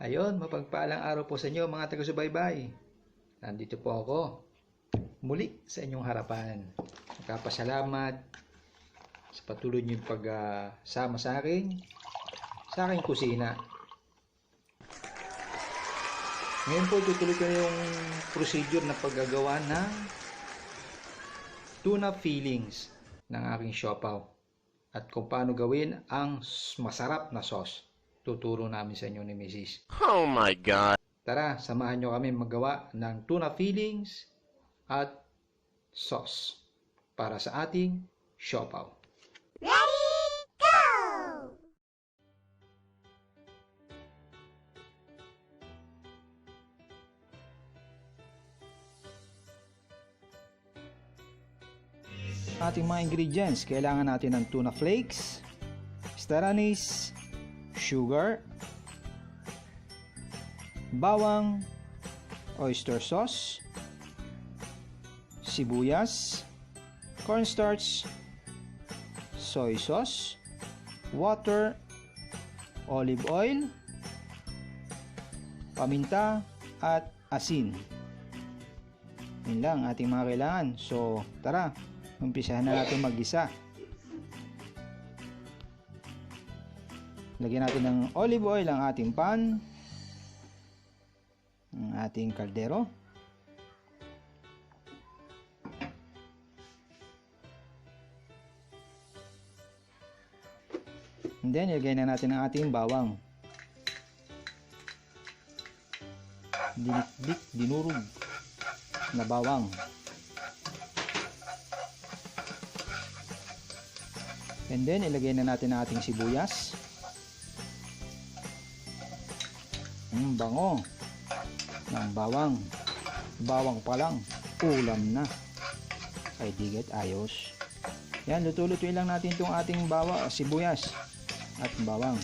Ayon, mapagpalang araw po sa inyo mga taga-subaybay. Nandito po ako muli sa inyong harapan. Nagpapasalamat sa patuloy niyong pagsama sa aking kusina. Ngayon po tutuloy ko yung procedure na paggagawa ng tuna fillings ng aking siopaw at kung paano gawin ang masarap na sauce. Tuturo namin sa inyo ni Mrs. Oh my God! Tara, samahan nyo kami magawa ng tuna fillings at sauce para sa ating siopaw. Ready, go! Ating mga ingredients, kailangan natin ng tuna flakes, star anise, sugar, bawang, oyster sauce, sibuyas, cornstarch, soy sauce, water, olive oil, paminta, at asin. Yun lang ating mga kailangan. So, tara, umpisahan na natin mag-gisa. Lagyan natin ng olive oil ang ating pan, ang ating kaldero. And then, ilagay na natin ang ating bawang. Dinikdik, dinurog na bawang. And then, ilagay na natin ang ating sibuyas. Bango ng bawang. Bawang pa lang, ulam na. Ay, digit, ayos. Yan, luto-lutuin lang natin itong ating sibuyas at bawang.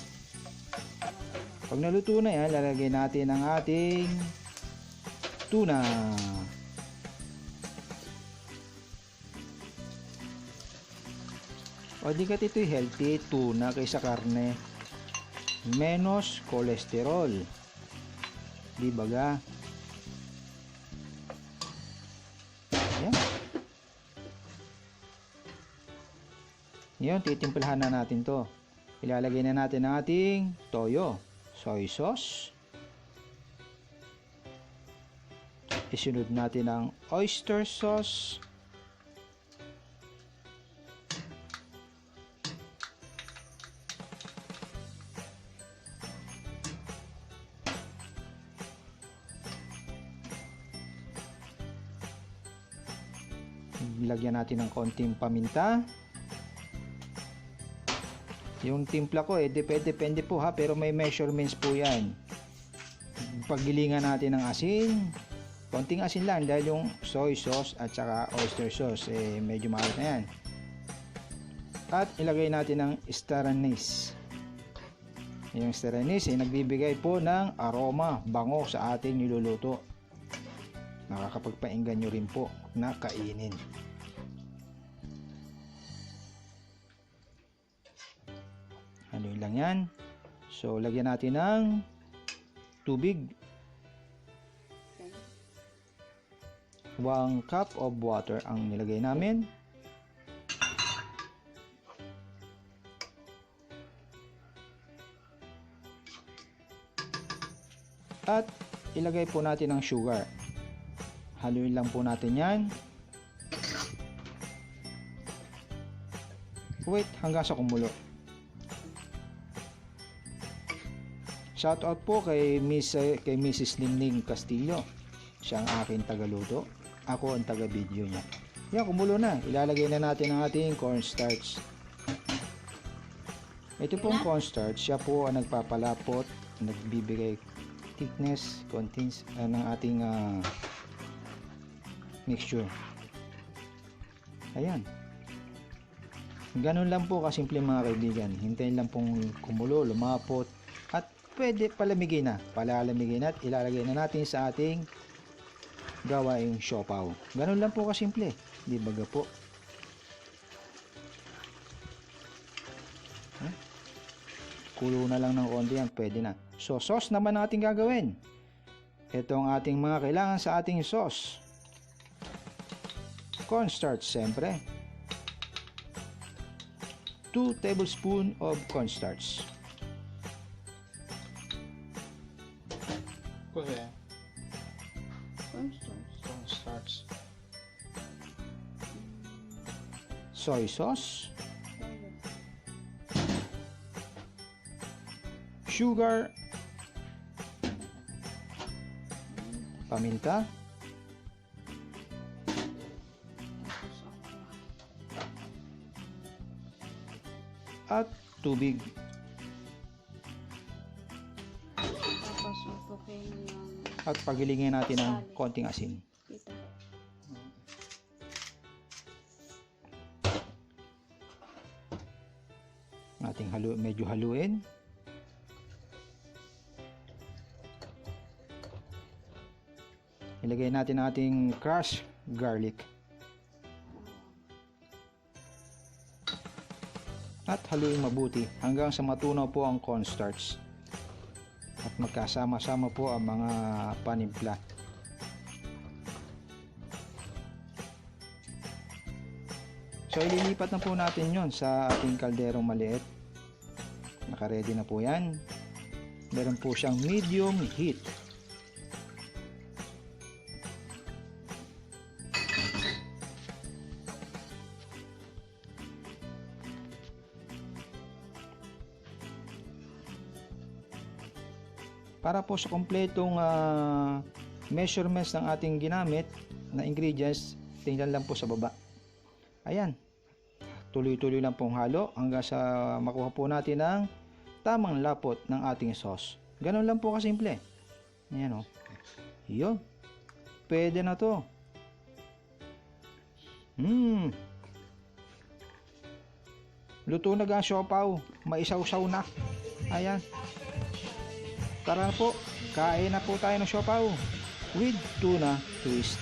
Pag naluto na yan, lalagay natin ang ating tuna. O di kat ito'y healthy tuna kaysa karne. Menos kolesterol. Di baga? Ayan. Ngayon, titimplahan na natin to. Ilalagay na natin ang ating toyo, soy sauce. Isunod natin ang oyster sauce. Lagyan natin ng konting paminta. Yung timpla ko depende po ha, pero may measurements po yan. Paggilingan natin ng asin, konting asin lang dahil yung soy sauce at saka oyster sauce medyo maalat na yan. At ilagay natin ng star anise. Yung star anise nagbibigay po ng aroma, bango sa ating niluluto. Nakakapagpainggan nyo rin po na kainin. Haluin lang yan. So, lagyan natin ng tubig. 1 cup of water ang nilagay namin. At ilagay po natin ang sugar. Haluin lang po natin yan. Wait hanggang sa kumulo. Shout out po kay Mrs. Limning Castillo. Siya ang aking tagaluto. Ako ang taga-video niya. Yan, kumulo na. Ilalagay na natin ang ating cornstarch. Ito pong cornstarch, siya po ang nagpapalapot, nagbibigay thickness, contents ng ating mixture. Ayan. Ganun lang po kasimple mga kaibigan. Hintayin lang pong kumulo, lumapot, at pwede palamigin na. Palalamigin at ilalagay na natin sa ating gawaing siopaw. Ganun lang po kasimple. Di baga po. kulo na lang ng konti yan, pwede na. So, sauce naman ang ating gagawin. Ito ang ating mga kailangan sa ating sauce. Cornstarch, siyempre. 2 tablespoons of cornstarch. Correct. Cornstarch. Cornstarch. Soy sauce. Sugar. Paminta. At tubig. Tapos utukin yung At pagilingin natin ng konting asin. dito. Nating medyo haluin. Ilagay natin ating crushed garlic. At haluin mabuti hanggang sa matunaw po ang cornstarch. At magkasama-sama po ang mga panimpla. So ililipat na po natin yon sa ating kalderong maliit. Naka-ready na po yan. Meron po siyang medium heat. Para po sa kompletong measurements ng ating ginamit na ingredients, tingnan lang po sa baba. Ayan. Tuloy-tuloy lang pong halo hanggang sa makuha po natin ang tamang lapot ng ating sauce. Ganun lang po kasimple. Ayan o. Yun. Pwede na to. Luto na ang siopaw. Maisaw-saw na. Ayan. Tara na po, kain na po tayo ng siopaw with tuna twist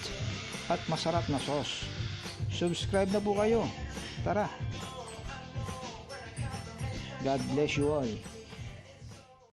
at masarap na sauce. Subscribe na po kayo. Tara. God bless you all.